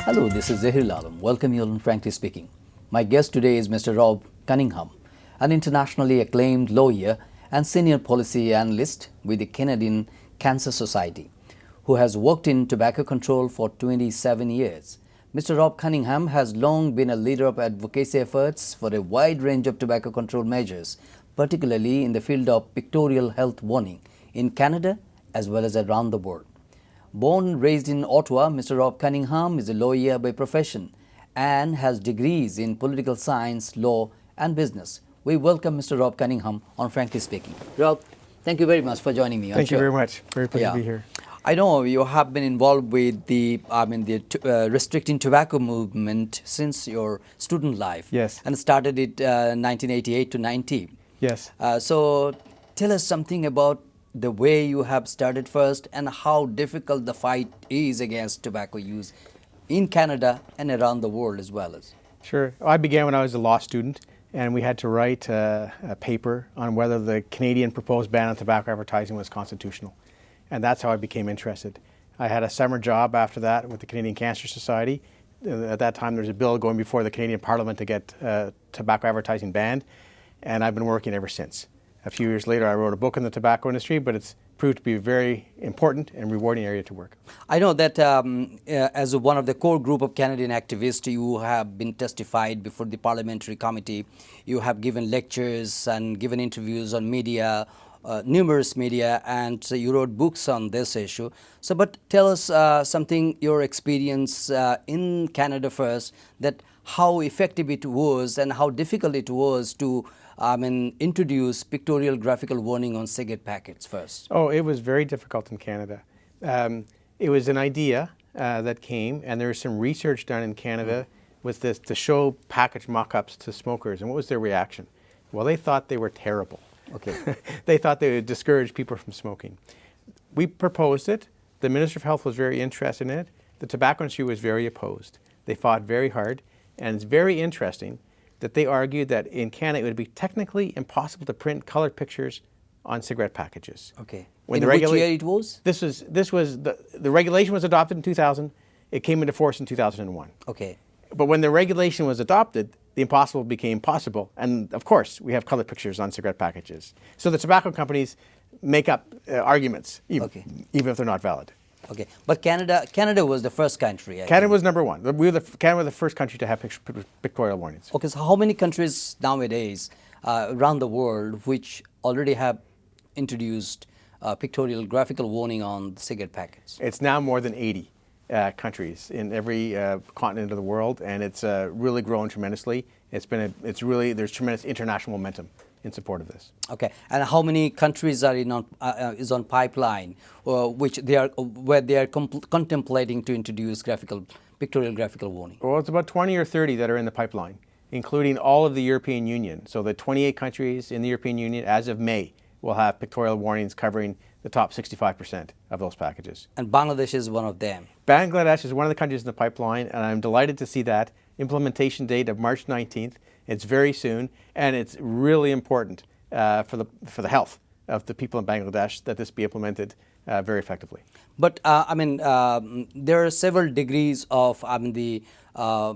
Hello, this is Zahir Alam. Welcome you all on Frankly Speaking. My guest today is Mr. Rob Cunningham, an internationally acclaimed lawyer and senior policy analyst with the Canadian Cancer Society, who has worked in tobacco control for 27 years. Mr. Rob Cunningham has long been a leader of advocacy efforts for a wide range of tobacco control measures, particularly in the field of pictorial health warning in Canada as well as around the world. Born and raised in Ottawa, Mr. Rob Cunningham is a lawyer by profession and has degrees in political science, law and business. We welcome Mr. Rob Cunningham on Frankly Speaking. Rob, thank you very much for joining me. Thank you very much. Very pleased to be here. I know you have been involved with the restricting tobacco movement since your student life. Yes. And started it 1988 to 90. Yes. So tell us something about the way you have started first and how difficult the fight is against tobacco use in Canada and around the world as well as. Sure. I began when I was a law student, and we had to write a paper on whether the Canadian proposed ban on tobacco advertising was constitutional. And that's how I became interested. I had a summer job after that with the Canadian Cancer Society. At that time, there was a bill going before the Canadian Parliament to get tobacco advertising banned, and I've been working ever since. A few years later, I wrote a book on the tobacco industry, but it's proved to be a very important and rewarding area to work. I know that as one of the core group of Canadian activists, you have been testified before the parliamentary committee. You have given lectures and given interviews on media, numerous media, and you wrote books on this issue. So, but tell us something, your experience in Canada first, that how effective it was and how difficult it was to introduce pictorial graphical warning on cigarette packets first. Oh, it was very difficult in Canada. It was an idea that came, and there was some research done in Canada with this to show package mock-ups to smokers. And what was their reaction? Well, they thought they were terrible. Okay. They thought they would discourage people from smoking. We proposed it. The Minister of Health was very interested in it. The tobacco industry was very opposed. They fought very hard, and it's very interesting that they argued that in Canada it would be technically impossible to print colored pictures on cigarette packages. Okay. When in which year it was? This was the regulation was adopted in 2000. It came into force in 2001. Okay. But when the regulation was adopted, the impossible became possible. And of course, we have colored pictures on cigarette packages. So the tobacco companies make up arguments, even if they're not valid. Okay, but Canada was the first country. Canada was number one. Canada was the first country to have pictorial warnings. Okay, so how many countries nowadays around the world which already have introduced pictorial graphical warning on cigarette packets? It's now more than 80 countries in every continent of the world, and it's really grown tremendously. There's tremendous international momentum in support of this. Okay, and how many countries are is on pipeline, where they are contemplating to introduce pictorial graphical warning? Well, it's about 20 or 30 that are in the pipeline, including all of the European Union. So the 28 countries in the European Union, as of May, will have pictorial warnings covering the top 65% of those packages. And Bangladesh is one of them. Bangladesh is one of the countries in the pipeline, and I'm delighted to see that implementation date of March 19th. It's very soon, and it's really important for the health of the people in Bangladesh that this be implemented very effectively. But there are several degrees of the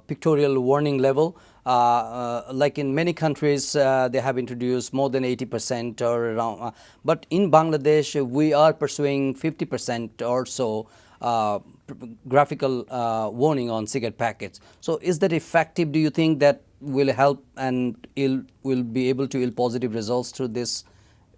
pictorial warning level. Like in many countries, they have introduced more than 80% or around. But in Bangladesh, we are pursuing 50% or so graphical warning on cigarette packets. So is that effective? Do you think that will help and will be able to yield positive results through this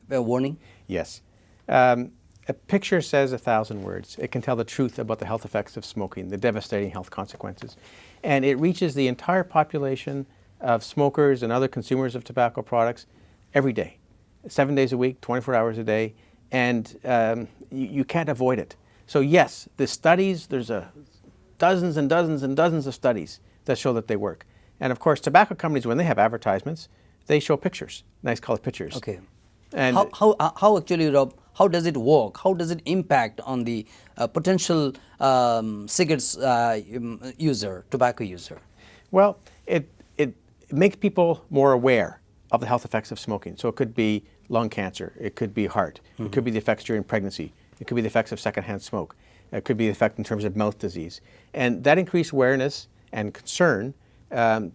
warning? Yes. A picture says 1,000 words. It can tell the truth about the health effects of smoking, the devastating health consequences. And it reaches the entire population of smokers and other consumers of tobacco products every day, 7 days a week, 24 hours a day, and you can't avoid it. So yes, the studies, there's dozens and dozens and dozens of studies that show that they work. And of course, tobacco companies, when they have advertisements, they show pictures, nice colored pictures. Okay. And how actually, Rob, how does it work? How does it impact on the potential cigarettes user, tobacco user? Well, it makes people more aware of the health effects of smoking. So it could be lung cancer, it could be heart, it could be the effects during pregnancy, it could be the effects of secondhand smoke. It could be the effect in terms of mouth disease. And that increased awareness and concern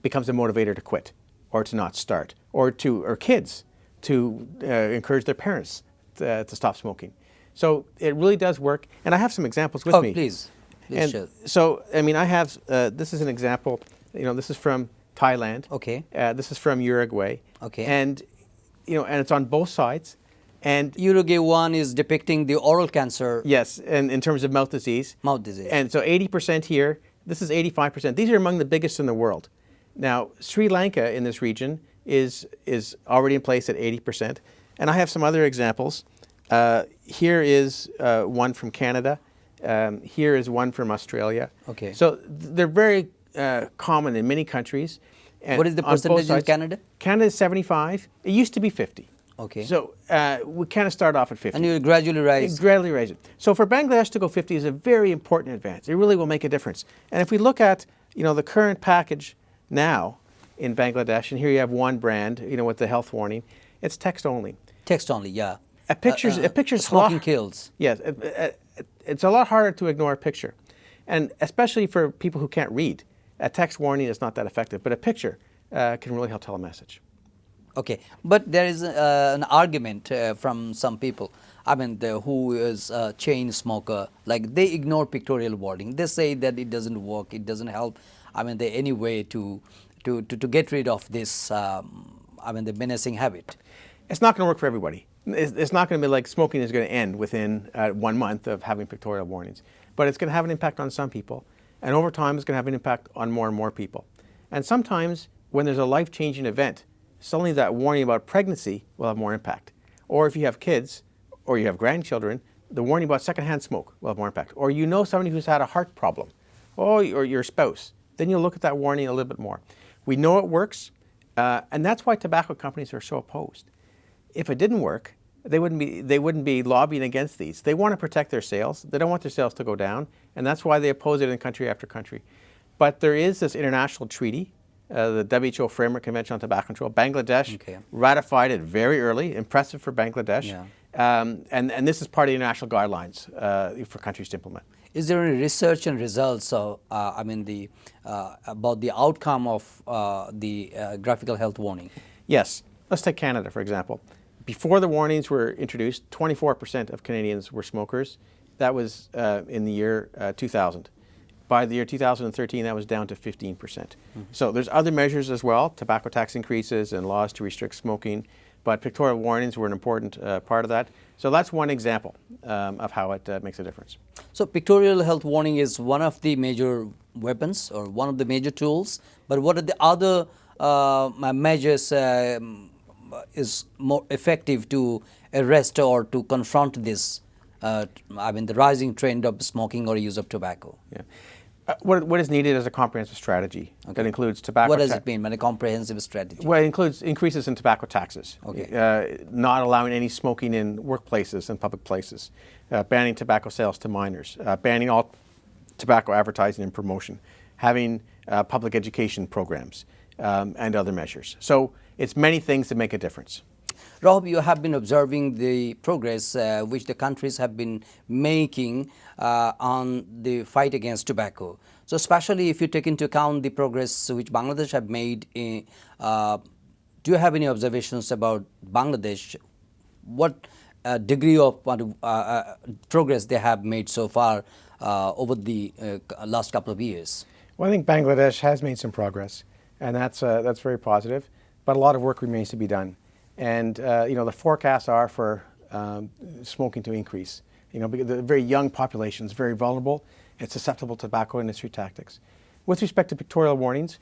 becomes a motivator to quit or to not start, or kids to encourage their parents to stop smoking. So it really does work. And I have some examples with me. Please. And Share. so, I mean, I have, this is an example, this is from Thailand. Okay. This is from Uruguay. Okay. And, and it's on both sides. And Uruguay one is depicting the oral cancer. yes, and in terms of mouth disease. Mouth disease. And so 80% here, this is 85%. These are among the biggest in the world. Now, Sri Lanka in this region is already in place at 80%. And I have some other examples. Here is one from Canada. Here is one from Australia. Okay. So they're very common in many countries. And What is the on both percentage in sides. Canada? Canada is 75. It used to be 50. Okay. So we kind of start off at 50. And you gradually rise. Gradually raise it. So for Bangladesh to go 50 is a very important advance. It really will make a difference. And if we look at the current package now in Bangladesh, and here you have one brand with the health warning, it's text only. Text only, yeah. A picture's smoking kills. Yes, it's a lot harder to ignore a picture, and especially for people who can't read, a text warning is not that effective. But a picture can really help tell a message. Okay, but there is an argument from some people. I mean, who is a chain smoker, like they ignore pictorial warning. They say that it doesn't work, it doesn't help. I mean, any way to get rid of this. The menacing habit. It's not going to work for everybody. It's not going to be like smoking is going to end within 1 month of having pictorial warnings. But it's going to have an impact on some people. And over time, it's going to have an impact on more and more people. And sometimes when there's a life-changing event, suddenly that warning about pregnancy will have more impact. Or if you have kids or you have grandchildren, the warning about secondhand smoke will have more impact. Or somebody who's had a heart problem, or your spouse, then you'll look at that warning a little bit more. We know it works, and that's why tobacco companies are so opposed. If it didn't work, they wouldn't be lobbying against these. They want to protect their sales. They don't want their sales to go down, and that's why they oppose it in country after country. But there is this international treaty, the WHO Framework Convention on Tobacco Control. Bangladesh ratified it very early. Impressive for Bangladesh. Yeah. And this is part of the international guidelines for countries to implement. Is there any research and results of, about the outcome of the graphical health warning? Yes. Let's take Canada, for example. Before the warnings were introduced, 24% of Canadians were smokers. That was in the year 2000. By the year 2013, that was down to 15%. Mm-hmm. So there's other measures as well, tobacco tax increases and laws to restrict smoking, but pictorial warnings were an important part of that. So that's one example of how it makes a difference. So pictorial health warning is one of the major weapons or one of the major tools, but what are the other measures is more effective to arrest or to confront this, the rising trend of smoking or use of tobacco? Yeah. What is needed is a comprehensive strategy that includes tobacco. What does it mean by a comprehensive strategy? Well, it includes increases in tobacco taxes, not allowing any smoking in workplaces and public places, banning tobacco sales to minors, banning all tobacco advertising and promotion, having public education programs, and other measures. So it's many things that make a difference. Rob, you have been observing the progress which the countries have been making on the fight against tobacco. So especially if you take into account the progress which Bangladesh have made, do you have any observations about Bangladesh? What degree of progress they have made so far over the last couple of years? Well, I think Bangladesh has made some progress, and that's very positive, but a lot of work remains to be done. And the forecasts are for smoking to increase. Because the very young population is very vulnerable and susceptible to tobacco industry tactics. With respect to pictorial warnings,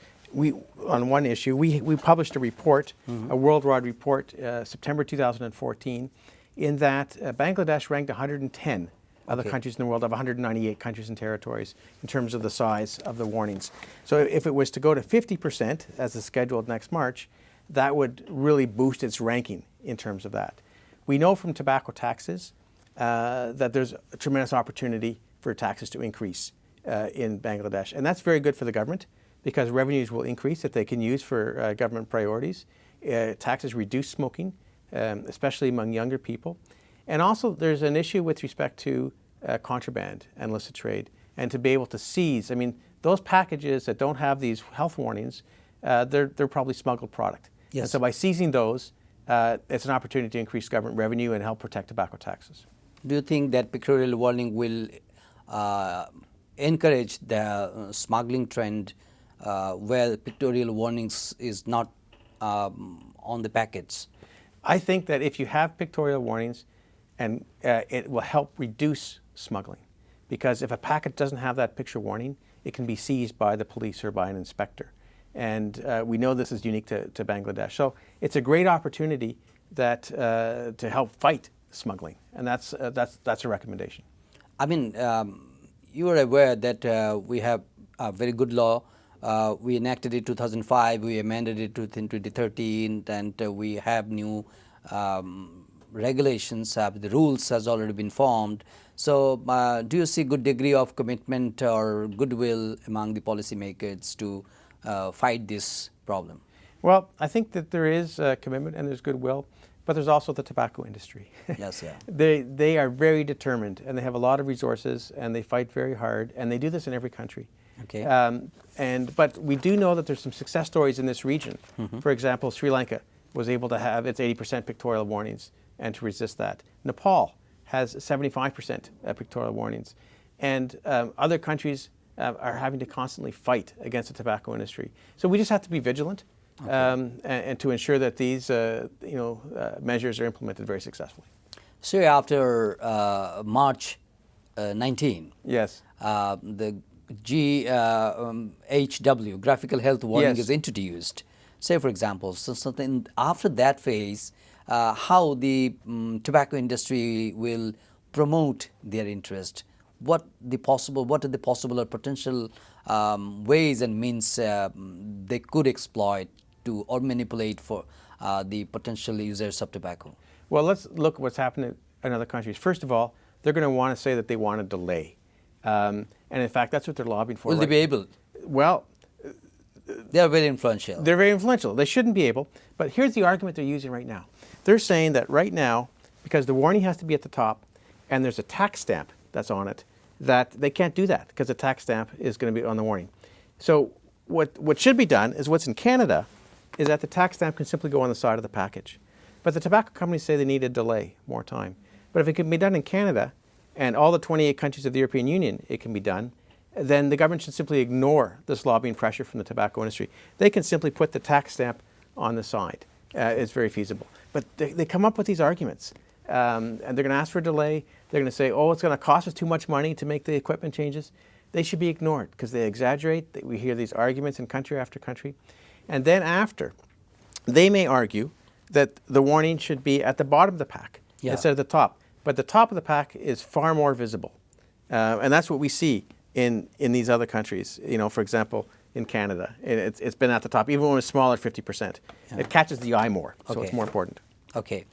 on one issue, we published a report, a worldwide report, September 2014, in that Bangladesh ranked 110 of the countries in the world of 198 countries and territories in terms of the size of the warnings. So if it was to go to 50%, as is scheduled next March, that would really boost its ranking in terms of that. We know from tobacco taxes that there's a tremendous opportunity for taxes to increase in Bangladesh. And that's very good for the government because revenues will increase that they can use for government priorities. Taxes reduce smoking, especially among younger people. And also there's an issue with respect to contraband and illicit trade, and to be able to seize. I mean, those packages that don't have these health warnings, they're probably smuggled product. Yes. And so by seizing those, it's an opportunity to increase government revenue and help protect tobacco taxes. Do you think that pictorial warning will encourage the smuggling trend where pictorial warnings is not on the packets? I think that if you have pictorial warnings, and it will help reduce smuggling, because if a packet doesn't have that picture warning, it can be seized by the police or by an inspector. And we know this is unique to Bangladesh. So it's a great opportunity that to help fight smuggling, and that's a recommendation. I mean, you are aware that we have a very good law. We enacted it in 2005, we amended it in 2013, and we have new regulations, the rules has already been formed. So do you see good degree of commitment or goodwill among the policymakers to fight this problem? Well, I think that there is commitment and there's goodwill, but there's also the tobacco industry. Yes, yeah. They are very determined, and they have a lot of resources, and they fight very hard, and they do this in every country. Okay. But we do know that there's some success stories in this region. For example, Sri Lanka was able to have its 80% pictorial warnings and to resist that. Nepal has 75% pictorial warnings. And other countries are having to constantly fight against the tobacco industry. So we just have to be vigilant, and to ensure that these measures are implemented very successfully. So after March 19, Yes. the GHW, graphical health warning, Yes. is introduced. Say, for example, so something after that phase, how the tobacco industry will promote their interest. What are the possible or potential ways and means they could exploit to or manipulate for the potential users of tobacco? Well, let's look at what's happening in other countries. First of all, they're going to want to say that they want a delay. And in fact, that's what they're lobbying for. Will they be able? Well, they are very influential. they're very influential. They shouldn't be able. But here's the argument they're using right now. They're saying that right now, because the warning has to be at the top and there's a tax stamp that's on it, that they can't do that because the tax stamp is going to be on the warning. So what should be done is what's in Canada is that the tax stamp can simply go on the side of the package. But the tobacco companies say they need a delay, more time. But if it can be done in Canada and all the 28 countries of the European Union, it can be done, then the government should simply ignore this lobbying pressure from the tobacco industry. They can simply put the tax stamp on the side. It's very feasible. But they come up with these arguments. And they're going to ask for a delay. They're going to say, oh, it's going to cost us too much money to make the equipment changes. They should be ignored because they exaggerate. We hear these arguments in country after country. And then after, they may argue that the warning should be at the bottom of the pack instead of the top. But the top of the pack is far more visible. And that's what we see in these other countries. You know, for example, in Canada, it's been at the top, even when it's smaller, 50%. Yeah. It catches the eye more, so it's more important. Okay.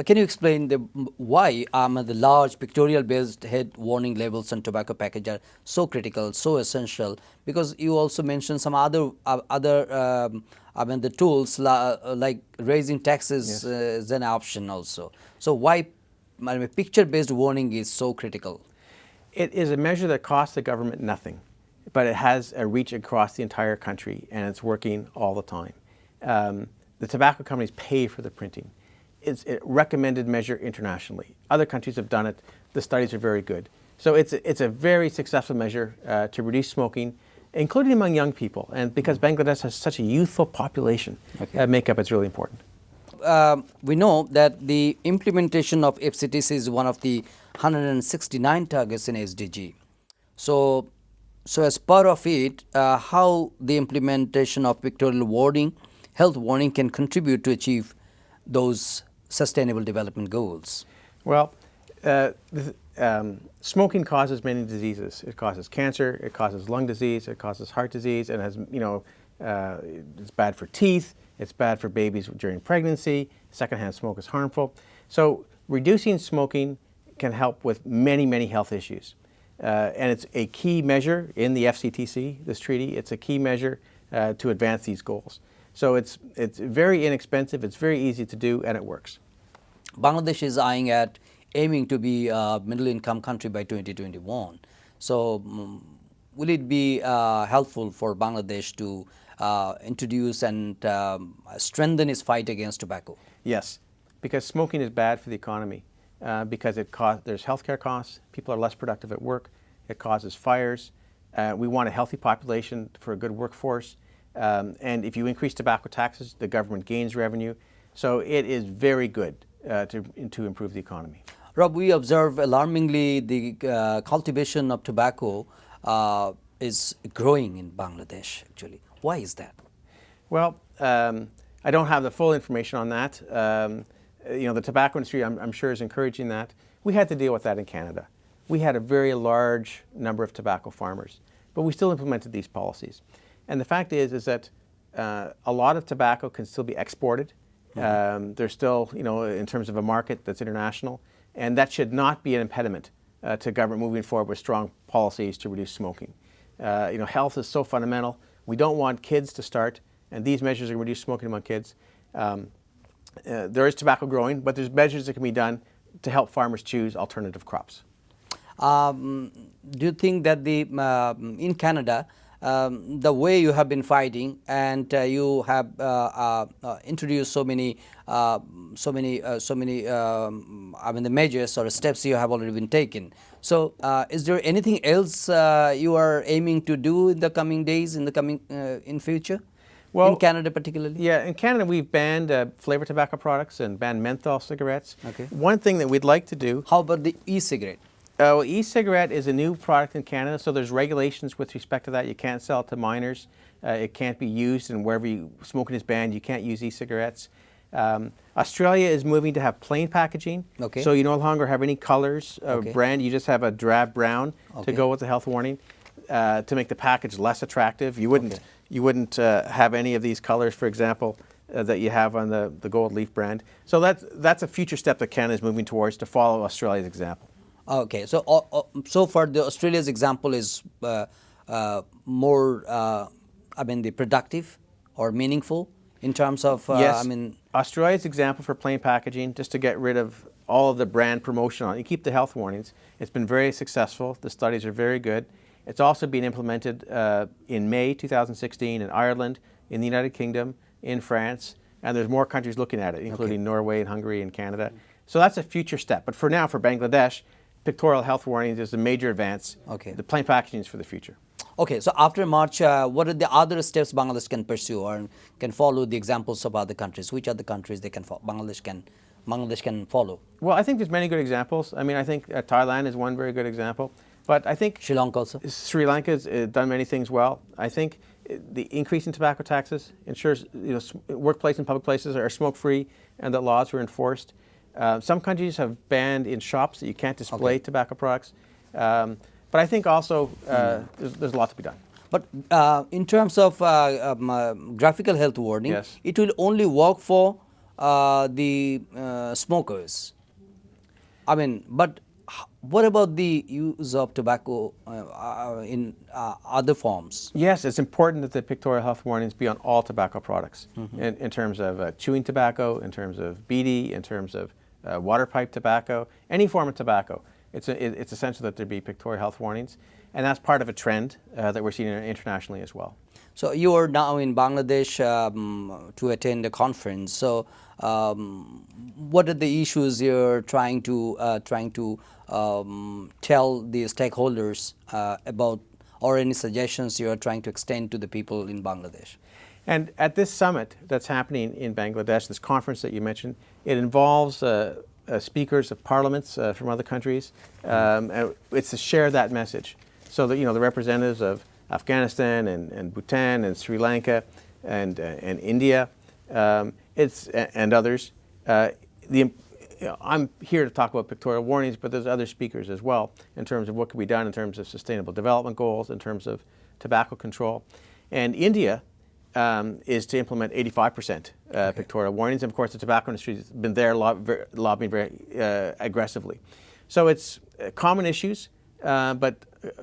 Can you explain why the large pictorial-based head warning labels on tobacco package are so critical, so essential? Because you also mentioned some other the tools like raising taxes is an option also. So why picture-based warning is so critical? It is a measure that costs the government nothing, but it has a reach across the entire country, and it's working all the time. The tobacco companies pay for the printing. It's a recommended measure internationally. Other countries have done it. The studies are very good. So it's a very successful measure to reduce smoking, including among young people. And because Bangladesh has such a youthful population, makeup is really important. We know that the implementation of FCTC is one of the 169 targets in SDG. So as part of it, how the implementation of pictorial warning, health warning can contribute to achieve those sustainable development goals? Well, smoking causes many diseases. It causes cancer, it causes lung disease, it causes heart disease, and has, it's bad for teeth, it's bad for babies during pregnancy, secondhand smoke is harmful. So reducing smoking can help with many, many health issues. And it's a key measure in the FCTC, this treaty. It's a key measure to advance these goals. So it's very inexpensive, it's very easy to do, and it works. Bangladesh is eyeing at aiming to be a middle income country by 2021. So will it be helpful for Bangladesh to introduce and strengthen its fight against tobacco? Yes, because smoking is bad for the economy. Because there's healthcare costs, people are less productive at work, it causes fires. We want a healthy population for a good workforce. And if you increase tobacco taxes, the government gains revenue. So it is very good to improve the economy. Rob, we observe alarmingly the cultivation of tobacco is growing in Bangladesh, actually. Why is that? Well, I don't have the full information on that. The tobacco industry, I'm sure, is encouraging that. We had to deal with that in Canada. We had a very large number of tobacco farmers, but we still implemented these policies. And the fact is that a lot of tobacco can still be exported. There's still, in terms of a market that's international, and that should not be an impediment to government moving forward with strong policies to reduce smoking. Health is so fundamental. We don't want kids to start, and these measures are going to reduce smoking among kids. There is tobacco growing, but there's measures that can be done to help farmers choose alternative crops. Do you think that in Canada, the way you have been fighting and you have introduced so many the measures or steps you have already been taken. So, is there anything else you are aiming to do in the coming days, in future? Well, in Canada particularly? Yeah, in Canada we've banned flavored tobacco products and banned menthol cigarettes. Okay. One thing that we'd like to do... How about the e-cigarette? E-cigarette is a new product in Canada, so there's regulations with respect to that. You can't sell it to minors. It can't be used, and wherever smoking is banned, you can't use e-cigarettes. Australia is moving to have plain packaging, okay. So you no longer have any colors of okay. brand. You just have a drab brown okay. to go with the health warning to make the package less attractive. You wouldn't have any of these colors, for example, that you have on the gold leaf brand. So that's a future step that Canada is moving towards to follow Australia's example. Okay, so so far the Australia's example is more, the productive or meaningful in terms of, yes. Australia's example for plain packaging, just to get rid of all of the brand promotion on it. You keep the health warnings. It's been very successful. The studies are very good. It's also been implemented in May 2016 in Ireland, in the United Kingdom, in France, and there's more countries looking at it, including okay. Norway and Hungary and Canada. So that's a future step. But for now, for Bangladesh, pictorial health warnings is a major advance. Okay. The plain packaging is for the future. Okay, so after March, what are the other steps Bangladesh can pursue or can follow the examples of other countries? Which other countries they can Bangladesh can follow? Well, I think there's many good examples. I think Thailand is one very good example. But I think Sri Lanka also. Sri Lanka's done many things well. I think the increase in tobacco taxes ensures workplace and public places are smoke-free and that laws are enforced. Some countries have banned in shops that you can't display okay. tobacco products. But I think also there's a lot to be done. But in terms of graphical health warning, yes. it will only work for the smokers. But what about the use of tobacco in other forms? Yes, it's important that the pictorial health warnings be on all tobacco products, mm-hmm. in terms of chewing tobacco, in terms of beedi, in terms of water pipe tobacco, any form of tobacco. It's essential that there be pictorial health warnings, and that's part of a trend that we're seeing internationally as well. So you are now in Bangladesh to attend a conference. So what are the issues you're trying to tell the stakeholders about, or any suggestions you're trying to extend to the people in Bangladesh? And at this summit that's happening in Bangladesh, this conference that you mentioned, it involves speakers of parliaments from other countries. It's to share that message, so that the representatives of Afghanistan and Bhutan and Sri Lanka and India and others. I'm here to talk about pictorial warnings, but there's other speakers as well in terms of what can be done in terms of sustainable development goals, in terms of tobacco control. And India is to implement 85% pictorial warnings. And of course, the tobacco industry has been there lobbying very aggressively. So it's common issues, but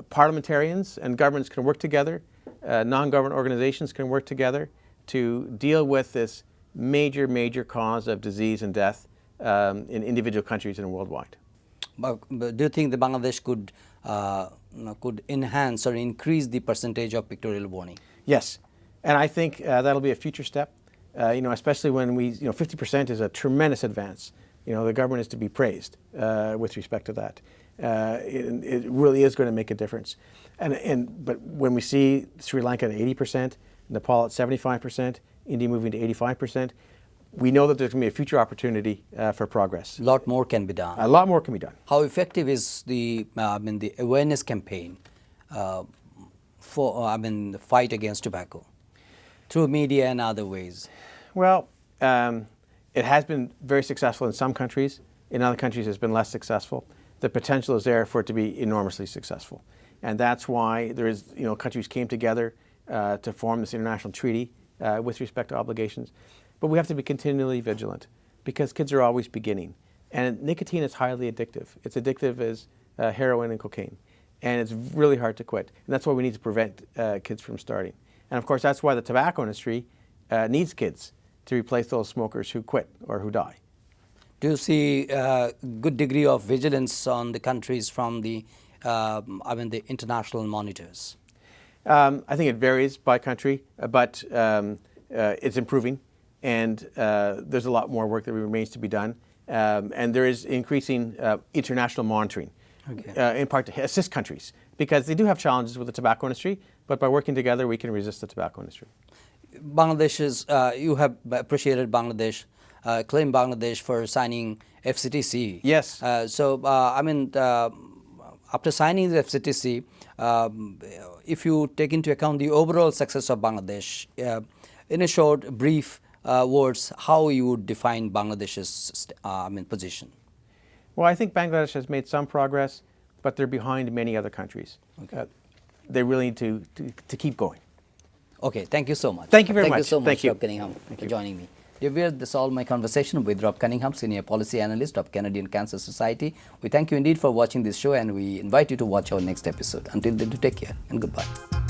parliamentarians and governments can work together. Non-government organizations can work together to deal with this major cause of disease and death in individual countries and worldwide. But do you think the Bangladesh could enhance or increase the percentage of pictorial warning? Yes, and I think that'll be a future step. Especially when 50% is a tremendous advance. The government is to be praised with respect to that. It really is going to make a difference. But when we see Sri Lanka at 80%, Nepal at 75%, India moving to 85%, we know that there's going to be a future opportunity for progress. A lot more can be done. A lot more can be done. How effective is the the awareness campaign for the fight against tobacco through media and other ways? Well, it has been very successful in some countries. In other countries, it's been less successful. The potential is there for it to be enormously successful, and that's why there is countries came together to form this international treaty with respect to obligations. But we have to be continually vigilant because kids are always beginning, and nicotine is highly addictive. It's addictive as heroin and cocaine, and it's really hard to quit. And that's why we need to prevent kids from starting. And of course, that's why the tobacco industry needs kids to replace those smokers who quit or who die. Do you see a good degree of vigilance on the countries from the the international monitors? I think it varies by country, but it's improving, and there's a lot more work that remains to be done. And there is increasing international monitoring, in part to assist countries, because they do have challenges with the tobacco industry, but by working together, we can resist the tobacco industry. Bangladesh is, you have appreciated Bangladesh, claimed Bangladesh for signing FCTC. Yes. After signing the FCTC, if you take into account the overall success of Bangladesh, in a short, brief words, how you would define Bangladesh's position? Well, I think Bangladesh has made some progress, but they're behind many other countries. Okay. They really need to keep going. Okay, thank you so much. Thank you very much. Thank you so much, Thank you. Rob Cunningham, for joining me. Dear viewers, this is all my conversation with Rob Cunningham, Senior Policy Analyst of Canadian Cancer Society. We thank you indeed for watching this show, and we invite you to watch our next episode. Until then, do take care and goodbye.